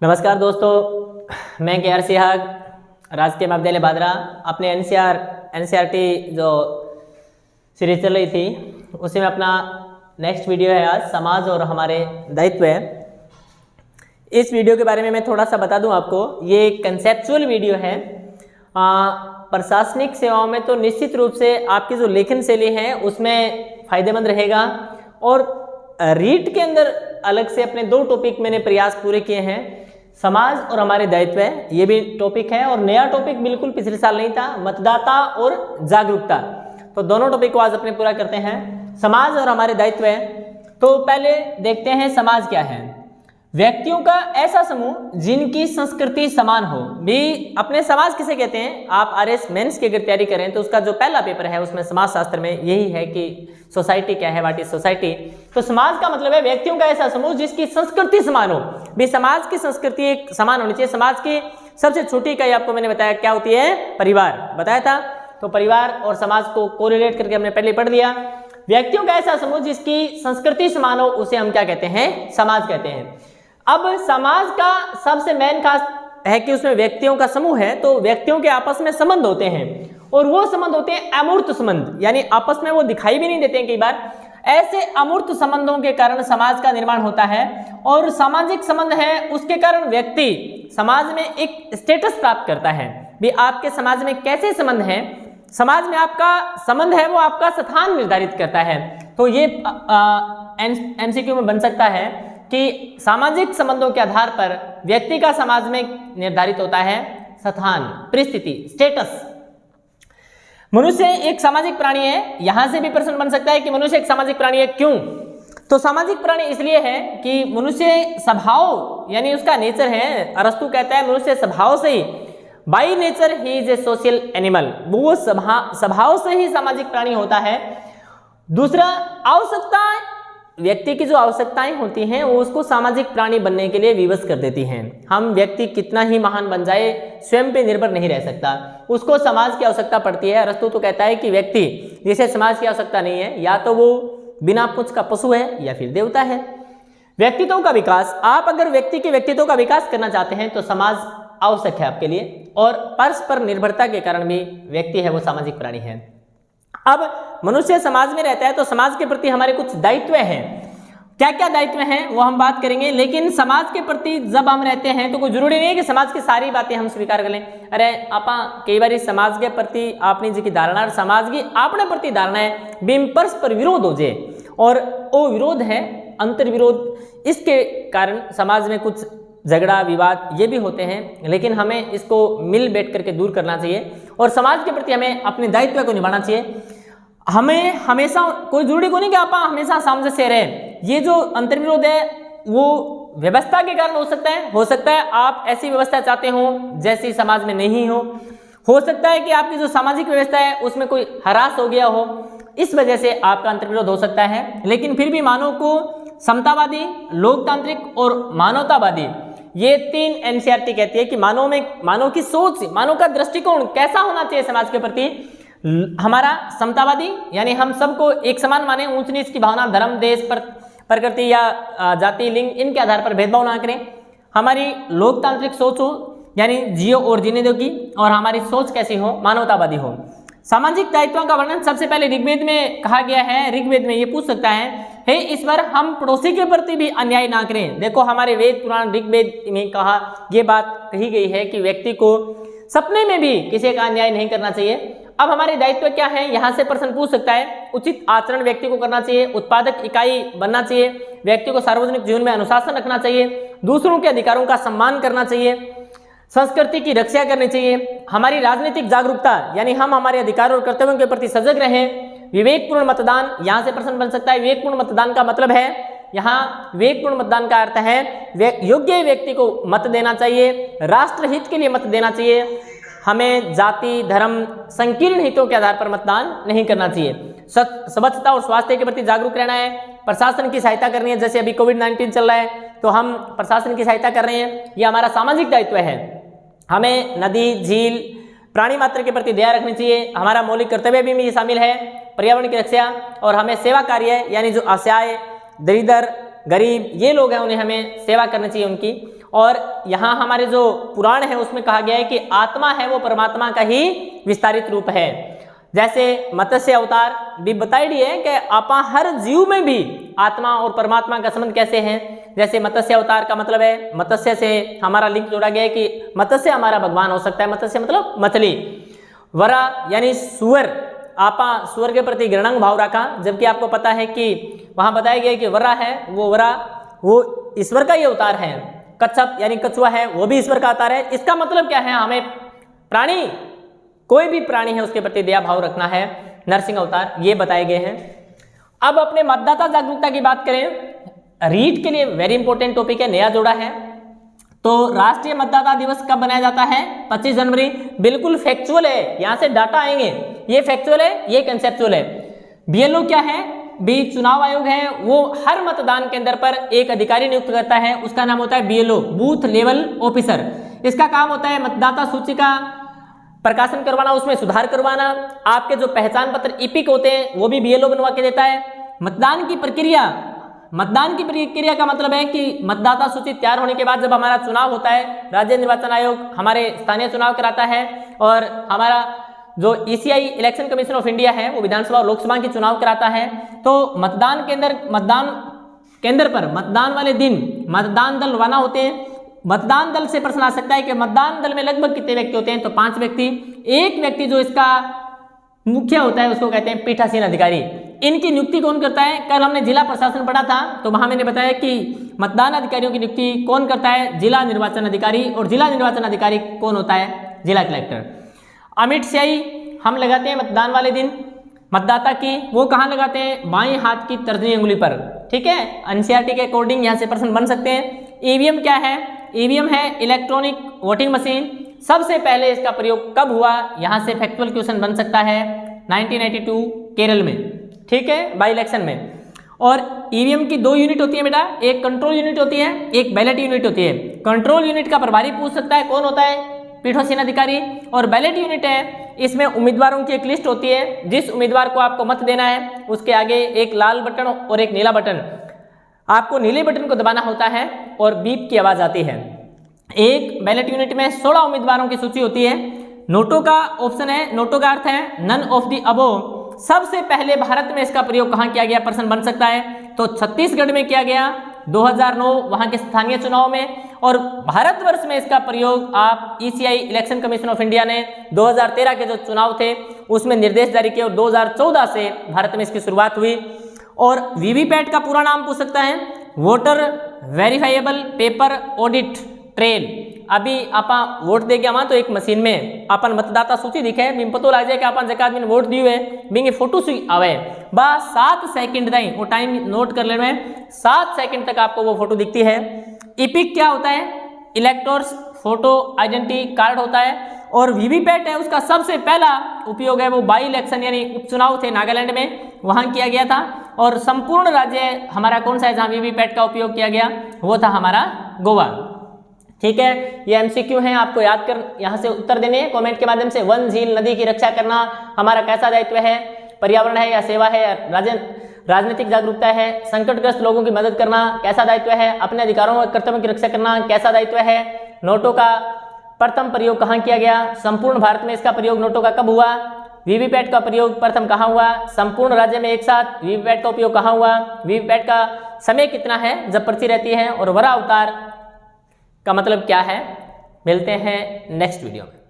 नमस्कार दोस्तों, मैं के आर सिहाग, राजकीय महाविद्यालय भादरा। अपने एनसीईआरटी जो सीरीज चल रही थी उसी में अपना नेक्स्ट वीडियो है आज समाज और हमारे दायित्व है। इस वीडियो के बारे में मैं थोड़ा सा बता दूं आपको। ये एक कंसेप्चुअल वीडियो है। प्रशासनिक सेवाओं में तो निश्चित रूप से आपकी जो लेखन शैली है उसमें फायदेमंद रहेगा। और रीट के अंदर अलग से अपने दो टॉपिक मैंने प्रयास पूरे किए हैं, समाज और हमारे दायित्व है, ये भी टॉपिक है। और नया टॉपिक बिल्कुल पिछले साल नहीं था, मतदाता और जागरूकता। तो दोनों टॉपिक को आज अपने पूरा करते हैं। समाज और हमारे दायित्व है। तो पहले देखते हैं समाज क्या है। व्यक्तियों का ऐसा समूह जिनकी संस्कृति समान हो। भी अपने समाज किसे कहते हैं? आप आरएस मेंस की अगर तैयारी करें तो उसका जो पहला पेपर है उसमें समाज शास्त्र में यही है कि सोसाइटी क्या है, व्हाट इज सोसाइटी। तो समाज का मतलब है व्यक्तियों का ऐसा समूह जिसकी संस्कृति समान हो। भी समाज की संस्कृति एक समान होनी चाहिए। समाज की सबसे छोटी इकाई आपको मैंने बताया क्या होती है, परिवार बताया था। तो परिवार और समाज को कोरिलेट करके हमने पहले पढ़ लिया। व्यक्तियों का ऐसा समूह जिसकी संस्कृति समान हो उसे हम क्या कहते हैं? समाज कहते हैं। अब समाज का सबसे मेन खास है कि उसमें व्यक्तियों का समूह है, तो व्यक्तियों के आपस में संबंध होते हैं और वो संबंध होते हैं अमूर्त संबंध, यानी आपस में वो दिखाई भी नहीं देते हैं कई बार। ऐसे अमूर्त संबंधों के कारण समाज का निर्माण होता है और सामाजिक संबंध है उसके कारण व्यक्ति समाज में एक स्टेटस प्राप्त करता है। भी आपके समाज में कैसे संबंध है, समाज में आपका संबंध है वो आपका स्थान निर्धारित करता है। तो ये एमसीक्यू में बन सकता है कि सामाजिक संबंधों के आधार पर व्यक्ति का समाज में निर्धारित होता है स्थान, परिस्थिति, स्टेटस। मनुष्य एक सामाजिक प्राणी है। यहां से भी प्रश्न बन सकता है कि मनुष्य एक सामाजिक प्राणी है, क्यों? तो सामाजिक प्राणी इसलिए है कि मनुष्य स्वभाव यानी उसका नेचर है, अरस्तु कहता है मनुष्य स्वभाव से ही, बाई नेचर ही इज ए सोशल एनिमल, वो स्वभाव से ही सामाजिक प्राणी होता है। दूसरा, आवश्यकता, व्यक्ति की जो आवश्यकताएं होती हैं वो उसको सामाजिक प्राणी बनने के लिए विवश कर देती हैं। हम व्यक्ति कितना ही महान बन जाए स्वयं पे निर्भर नहीं रह सकता, उसको समाज की आवश्यकता पड़ती है। अरस्तु तो कहता है कि व्यक्ति जिसे समाज की आवश्यकता नहीं है या तो वो बिना पूंछ का पशु है या फिर देवता है। व्यक्तित्व का विकास, आप अगर व्यक्ति के व्यक्तित्व का विकास करना चाहते हैं तो समाज आवश्यक है आपके लिए। और परस्पर निर्भरता के कारण भी व्यक्ति है वो सामाजिक प्राणी है। अब मनुष्य समाज में रहता है तो समाज के प्रति हमारे कुछ दायित्व हैं। क्या क्या दायित्व हैं वो हम बात करेंगे। लेकिन समाज के प्रति जब हम रहते हैं तो कोई जरूरी नहीं है कि समाज की सारी बातें हम स्वीकार कर लें। अरे आपा कई बार समाज के प्रति आपने जी की धारणा और समाज की अपने प्रति धारणा है बिम परस्पर विरोध हो जाए, और वो विरोध है अंतर विरोध। इसके कारण समाज में कुछ झगड़ा विवाद ये भी होते हैं, लेकिन हमें इसको मिल बैठ करके दूर करना चाहिए और समाज के प्रति हमें अपने दायित्व को निभाना चाहिए। हमें हमेशा कोई जरूरी को नहीं कि आप हमेशा सामंजस्य रहे। ये जो अंतर्विरोध है वो व्यवस्था के कारण हो सकता है आप ऐसी व्यवस्था चाहते हो जैसी समाज में नहीं हो सकता है कि आपकी जो सामाजिक व्यवस्था है उसमें कोई हरास हो गया हो, इस वजह से आपका अंतर्विरोध हो सकता है। लेकिन फिर भी मानव को समतावादी, लोकतांत्रिक और मानवतावादी, ये तीन एनसीईआरटी कहती है कि मानव की सोच, मानव का दृष्टिकोण कैसा होना चाहिए समाज के प्रति। हमारा समतावादी यानी हम सबको एक समान माने, ऊंच नीच की भावना, धर्म, देश, प्रकृति या जाति, लिंग इनके आधार पर भेदभाव ना करें। हमारी लोकतांत्रिक सोच हो यानी जियो और जीने दो की, और हमारी सोच कैसी हो, मानवतावादी हो। सामाजिक दायित्वों का वर्णन सबसे पहले ऋग्वेद में कहा गया है। ऋग्वेद में ये पूछ सकता है, हे ईश्वर हम पड़ोसी के प्रति भी अन्याय ना करें। देखो हमारे वेद पुराण ऋग्वेद में कहा, ये बात कही गई है कि व्यक्ति को सपने में भी किसी का अन्याय नहीं करना चाहिए। अब हमारे दायित्व क्या है, यहां से प्रश्न पूछ सकता है। उचित आचरण व्यक्ति को करना चाहिए, उत्पादक इकाई बनना चाहिए, व्यक्ति को सार्वजनिक जीवन में अनुशासन रखना चाहिए, दूसरों के अधिकारों का सम्मान करना चाहिए, संस्कृति की रक्षा करनी चाहिए, हमारी राजनीतिक जागरूकता यानी हम हमारे अधिकारों और कर्तव्यों के प्रति सजग रहें, विवेकपूर्ण मतदान, यहां से प्रश्न बन सकता है। विवेकपूर्ण मतदान का मतलब है, यहाँ विवेकपूर्ण मतदान का अर्थ है योग्य व्यक्ति को मत देना चाहिए, राष्ट्रहित के लिए मत देना चाहिए, हमें जाति, धर्म, संकीर्ण हितों के आधार पर मतदान नहीं करना चाहिए, स्वच्छता और स्वास्थ्य के प्रति जागरूक रहना है, प्रशासन की सहायता करनी है। जैसे अभी कोविड-19 चल रहा है तो हम प्रशासन की सहायता कर रहे हैं, ये हमारा सामाजिक दायित्व है। हमें नदी, झील, प्राणी मात्र के प्रति दया रखनी चाहिए, हमारा मौलिक कर्तव्य भी में शामिल है, पर्यावरण की रक्षा, और हमें सेवा कार्य यानी जो असहाय, दरिद्र, गरीब, ये लोग हैं, उन्हें हमें सेवा करनी चाहिए उनकी। और यहाँ हमारे जो पुराण है उसमें कहा गया है कि आत्मा है वो परमात्मा का ही विस्तारित रूप है। जैसे मत्स्य अवतार भी बताई दी है कि आपा हर जीव में भी आत्मा और परमात्मा का संबंध कैसे है। जैसे मत्स्य अवतार का मतलब है, मत्स्य से हमारा लिंक जोड़ा गया है कि मत्स्य हमारा भगवान हो सकता है। मत्स्य मतलब मछली। वरा यानी सुअर, आपा सुअर के प्रति घृणांग भाव रखा, जबकि आपको पता है कि वहां बताया गया कि वरा है वो ईश्वर का ही अवतार है। कच्छप यानी कछुआ है, वो भी ईश्वर का अवतार है। इसका मतलब क्या है, हमें प्राणी, कोई भी प्राणी है उसके प्रति दया भाव रखना है। नरसिंह अवतार ये बताए गए हैं। अब अपने मतदाता जागरूकता की बात करें, रीट के लिए वेरी इंपॉर्टेंट टॉपिक है, नया जोड़ा है। तो राष्ट्रीय मतदाता दिवस कब बनाया जाता है? 25 जनवरी। बिल्कुल फैक्चुअल है, यहां से डाटा आएंगे, ये फैक्चुअल है, ये कंसेप्चुअल है। बीएलओ क्या है? भी चुनाव आयोग है, वो हर मतदान केंद्र पर एक अधिकारी नियुक्त करता है, उसका नाम होता है बीएलओ, बूथ लेवल ऑफिसर। इसका काम होता है मतदाता सूची का प्रकाशन करवाना, उसमें सुधार करवाना। आपके जो पहचान पत्र इपिक होते हैं वो भी बीएलओ बनवा के देता है। मतदान की प्रक्रिया का मतलब है कि मतदाता सूची तैयार होने के बाद जब हमारा चुनाव होता है, राज्य निर्वाचन आयोग हमारे स्थानीय चुनाव कराता है और हमारा जो ECI election commission of India है वो विधानसभा और लोकसभा की चुनाव कराता है। तो मतदान केंद्र पर मतदान वाले दिन मतदान दल रवाना होते हैं। मतदान दल से प्रश्न आ सकता है कि मतदान दल में लगभग कितने व्यक्ति होते हैं? तो 5 व्यक्ति। एक व्यक्ति जो इसका मुखिया होता है उसको कहते हैं पीठासीन अधिकारी। इनकी नियुक्ति कौन करता है? कल हमने जिला प्रशासन पढ़ा था, तो वहां मैंने बताया कि मतदान अधिकारियों की नियुक्ति कौन करता है? जिला निर्वाचन अधिकारी। और जिला निर्वाचन अधिकारी कौन होता है? जिला कलेक्टर। अमिट स्याही हम लगाते हैं मतदान वाले दिन मतदाता की, वो कहाँ लगाते हैं? बाएं हाथ की तर्जनी अंगुली पर। ठीक है, एनसीईआरटी के अकॉर्डिंग यहाँ से प्रश्न बन सकते हैं। ईवीएम क्या है? ईवीएम है इलेक्ट्रॉनिक वोटिंग मशीन। सबसे पहले इसका प्रयोग कब हुआ? यहाँ से फैक्चुअल क्वेश्चन बन सकता है 1992 केरल में। ठीक है, बाई इलेक्शन में। और ईवीएम की 2 यूनिट होती है बेटा, एक कंट्रोल यूनिट होती है, एक बैलेट यूनिट होती है। कंट्रोल यूनिट का प्रभारी पूछ सकता है, कौन होता है? पीठासीन अधिकारी। और बैलेट यूनिट है, इसमें उम्मीदवारों की एक लिस्ट होती है, जिस उम्मीदवार को आपको मत देना है उसके आगे एक लाल बटन और एक नीला बटन, आपको नीले बटन को दबाना होता है और बीप की आवाज आती है। एक बैलेट यूनिट में 16 उम्मीदवारों की सूची होती है। नोटो का ऑप्शन है, नोटो का अर्थ है नन ऑफ द अबोव। सबसे पहले भारत में इसका प्रयोग कहां किया गया? प्रश्न बन सकता है। तो छत्तीसगढ़ में किया गया 2009 वहां के स्थानीय चुनाव में। और भारतवर्ष में इसका प्रयोग आप ECI election commission of India ने 2013 के जो चुनाव थे उसमें निर्देश जारी किए और 2014 से भारत में इसकी शुरुआत हुई। और वीवीपैट का पूरा नाम पूछ सकता है, voter verifiable paper audit trail. अभी आप वोट दे गया वहां तो एक मशीन में अपन मतदाता सूची दिखे, बिन पतो लग जाए कि अपन जक आदमी ने वोट दी हुए बिंगे फोटो सुई आवे, बस 7 सेकंड ताई वो टाइम नोट कर लेना है, 7 सेकंड तक आपको वो फोटो दिखती है। इपिक क्या होता है? इलेक्टोर्स फोटो आइडेंटिटी कार्ड होता है। और वीवीपैट है, उसका सबसे पहला उपयोग है वो बाई इलेक्शन यानी उपचुनाव थे नागालैंड में, वहां किया गया था। और संपूर्ण राज्य हमारा कौन सा है जहां वीवीपैट का उपयोग किया गया? वो था हमारा गोवा। ठीक है, ये एमसीक्यू है, आपको याद कर यहाँ से उत्तर देने हैं कमेंट के माध्यम से। वन झील नदी की रक्षा करना हमारा कैसा दायित्व है? पर्यावरण है या सेवा है या राजनीतिक जागरूकता है? संकटग्रस्त लोगों की मदद करना कैसा दायित्व है? अपने अधिकारों और कर्तव्यों की रक्षा करना कैसा दायित्व है? नोटों का प्रथम प्रयोग कहाँ किया गया? संपूर्ण भारत में इसका प्रयोग नोटों का कब हुआ? वीवीपैट का प्रयोग प्रथम कहाँ हुआ? संपूर्ण राज्य में एक साथ वीवीपैट का उपयोग कहाँ हुआ? वीवीपैट का समय कितना है जब पर्ची रहती है? और वरा अवतार का मतलब क्या है? मिलते हैं नेक्स्ट वीडियो में।